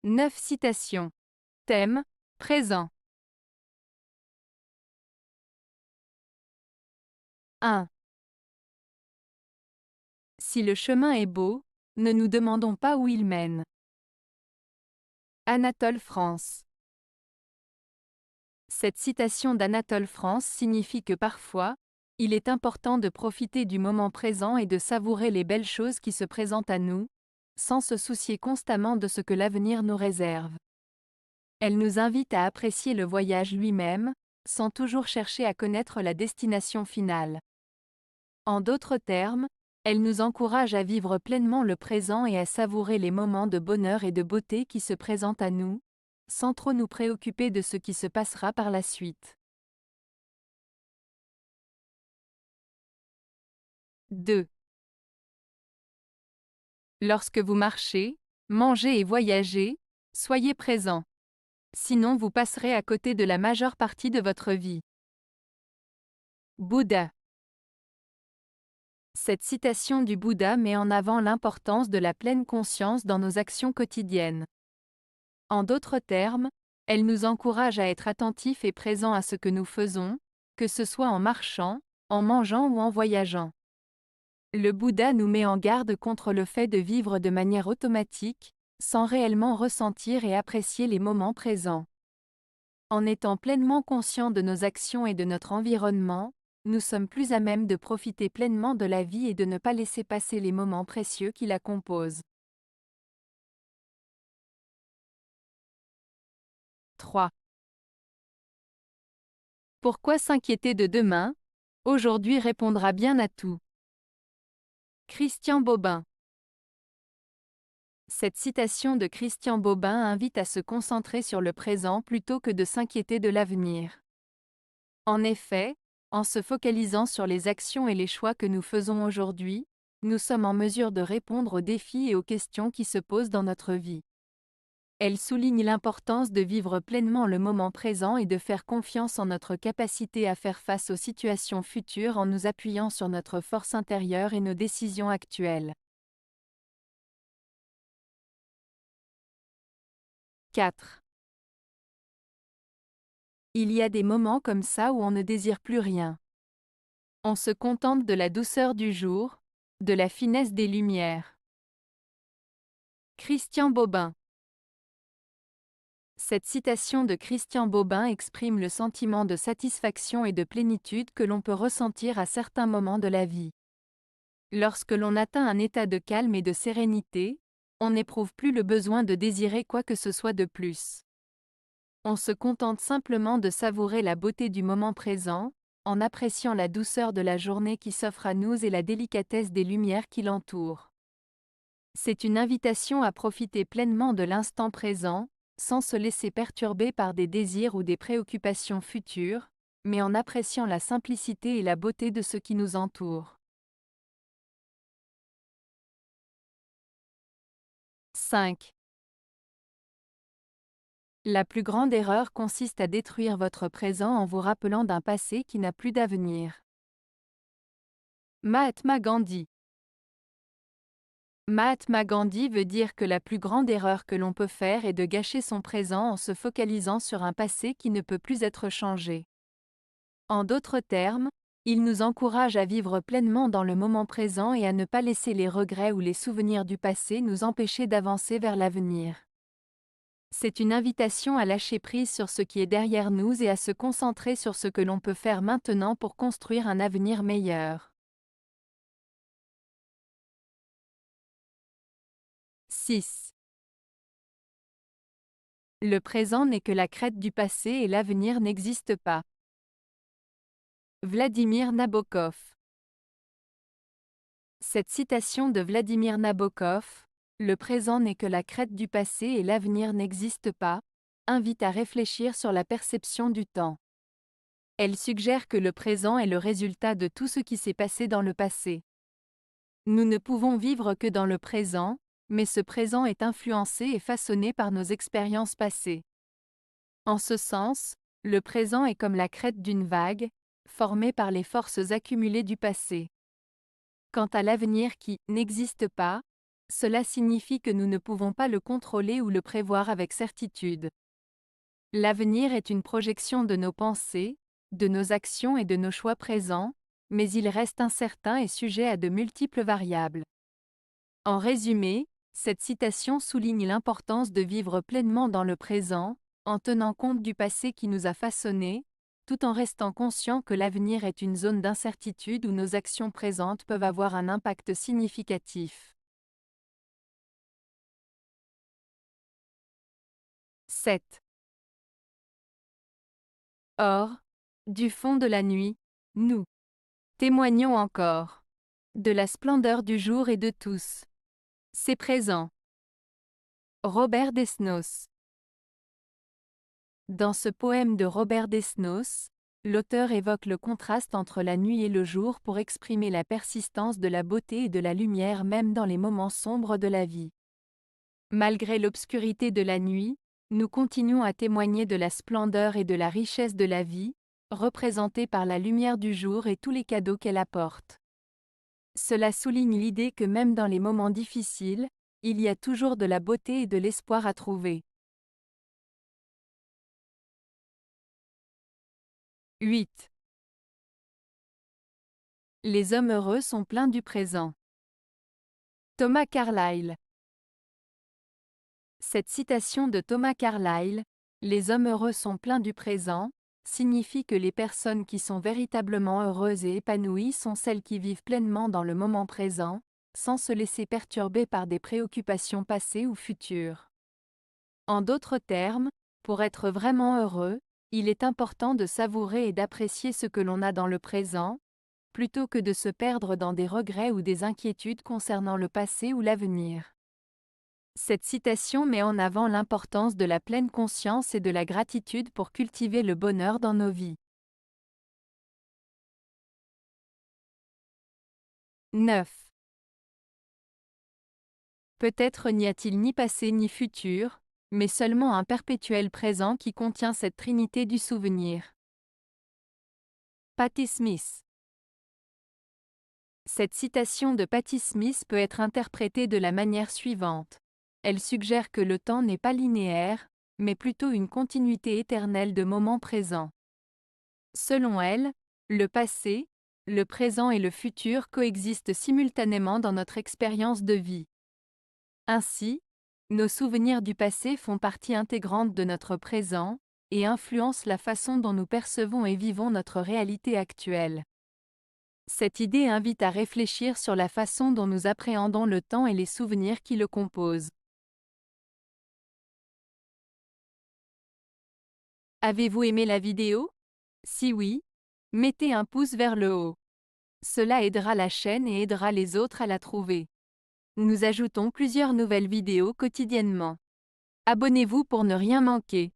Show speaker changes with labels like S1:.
S1: 9 citations. Thème, présent. 1. Si le chemin est beau, ne nous demandons pas où il mène. Anatole France. Cette citation d'Anatole France signifie que parfois, il est important de profiter du moment présent et de savourer les belles choses qui se présentent à nous, sans se soucier constamment de ce que l'avenir nous réserve. Elle nous invite à apprécier le voyage lui-même, sans toujours chercher à connaître la destination finale. En d'autres termes, elle nous encourage à vivre pleinement le présent et à savourer les moments de bonheur et de beauté qui se présentent à nous, sans trop nous préoccuper de ce qui se passera par la suite. 2. Lorsque vous marchez, mangez et voyagez, soyez présent. Sinon vous passerez à côté de la majeure partie de votre vie. Bouddha. Cette citation du Bouddha met en avant l'importance de la pleine conscience dans nos actions quotidiennes. En d'autres termes, elle nous encourage à être attentifs et présents à ce que nous faisons, que ce soit en marchant, en mangeant ou en voyageant. Le Bouddha nous met en garde contre le fait de vivre de manière automatique, sans réellement ressentir et apprécier les moments présents. En étant pleinement conscients de nos actions et de notre environnement, nous sommes plus à même de profiter pleinement de la vie et de ne pas laisser passer les moments précieux qui la composent. 3. Pourquoi s'inquiéter de demain? Aujourd'hui répondra bien à tout. Christian Bobin. Cette citation de Christian Bobin invite à se concentrer sur le présent plutôt que de s'inquiéter de l'avenir. En effet, en se focalisant sur les actions et les choix que nous faisons aujourd'hui, nous sommes en mesure de répondre aux défis et aux questions qui se posent dans notre vie. Elle souligne l'importance de vivre pleinement le moment présent et de faire confiance en notre capacité à faire face aux situations futures en nous appuyant sur notre force intérieure et nos décisions actuelles. 4. Il y a des moments comme ça où on ne désire plus rien. On se contente de la douceur du jour, de la finesse des lumières. Christian Bobin. Cette citation de Christian Bobin exprime le sentiment de satisfaction et de plénitude que l'on peut ressentir à certains moments de la vie. Lorsque l'on atteint un état de calme et de sérénité, on n'éprouve plus le besoin de désirer quoi que ce soit de plus. On se contente simplement de savourer la beauté du moment présent, en appréciant la douceur de la journée qui s'offre à nous et la délicatesse des lumières qui l'entourent. C'est une invitation à profiter pleinement de l'instant présent, sans se laisser perturber par des désirs ou des préoccupations futures, mais en appréciant la simplicité et la beauté de ce qui nous entoure. 5. La plus grande erreur consiste à détruire votre présent en vous rappelant d'un passé qui n'a plus d'avenir. Mahatma Gandhi. Mahatma Gandhi veut dire que la plus grande erreur que l'on peut faire est de gâcher son présent en se focalisant sur un passé qui ne peut plus être changé. En d'autres termes, il nous encourage à vivre pleinement dans le moment présent et à ne pas laisser les regrets ou les souvenirs du passé nous empêcher d'avancer vers l'avenir. C'est une invitation à lâcher prise sur ce qui est derrière nous et à se concentrer sur ce que l'on peut faire maintenant pour construire un avenir meilleur. 6. Le présent n'est que la crête du passé et l'avenir n'existe pas. Vladimir Nabokov. Cette citation de Vladimir Nabokov, « Le présent n'est que la crête du passé et l'avenir n'existe pas », invite à réfléchir sur la perception du temps. Elle suggère que le présent est le résultat de tout ce qui s'est passé dans le passé. Nous ne pouvons vivre que dans le présent, mais ce présent est influencé et façonné par nos expériences passées. En ce sens, le présent est comme la crête d'une vague, formée par les forces accumulées du passé. Quant à l'avenir qui n'existe pas, Cela signifie que nous ne pouvons pas le contrôler ou le prévoir avec certitude. L'avenir est une projection de nos pensées, de nos actions et de nos choix présents, mais il reste incertain et sujet à de multiples variables. En résumé, cette citation souligne l'importance de vivre pleinement dans le présent, en tenant compte du passé qui nous a façonnés, tout en restant conscient que l'avenir est une zone d'incertitude où nos actions présentes peuvent avoir un impact significatif. 7. Or, du fond de la nuit, nous témoignons encore de la splendeur du jour et de tous. C'est présent. Robert Desnos. Dans ce poème de Robert Desnos, l'auteur évoque le contraste entre la nuit et le jour pour exprimer la persistance de la beauté et de la lumière même dans les moments sombres de la vie. Malgré l'obscurité de la nuit, nous continuons à témoigner de la splendeur et de la richesse de la vie, représentée par la lumière du jour et tous les cadeaux qu'elle apporte. Cela souligne l'idée que même dans les moments difficiles, il y a toujours de la beauté et de l'espoir à trouver. 8. Les hommes heureux sont pleins du présent. Thomas Carlyle. Cette citation de Thomas Carlyle, « Les hommes heureux sont pleins du présent », signifie que les personnes qui sont véritablement heureuses et épanouies sont celles qui vivent pleinement dans le moment présent, sans se laisser perturber par des préoccupations passées ou futures. En d'autres termes, pour être vraiment heureux, il est important de savourer et d'apprécier ce que l'on a dans le présent, plutôt que de se perdre dans des regrets ou des inquiétudes concernant le passé ou l'avenir. Cette citation met en avant l'importance de la pleine conscience et de la gratitude pour cultiver le bonheur dans nos vies. 9. Peut-être n'y a-t-il ni passé ni futur, mais seulement un perpétuel présent qui contient cette trinité du souvenir. Patti Smith. Cette citation de Patti Smith peut être interprétée de la manière suivante. Elle suggère que le temps n'est pas linéaire, mais plutôt une continuité éternelle de moments présents. Selon elle, le passé, le présent et le futur coexistent simultanément dans notre expérience de vie. Ainsi, nos souvenirs du passé font partie intégrante de notre présent, et influencent la façon dont nous percevons et vivons notre réalité actuelle. Cette idée invite à réfléchir sur la façon dont nous appréhendons le temps et les souvenirs qui le composent. Avez-vous aimé la vidéo? Si oui, mettez un pouce vers le haut. Cela aidera la chaîne et aidera les autres à la trouver. Nous ajoutons plusieurs nouvelles vidéos quotidiennement. Abonnez-vous pour ne rien manquer.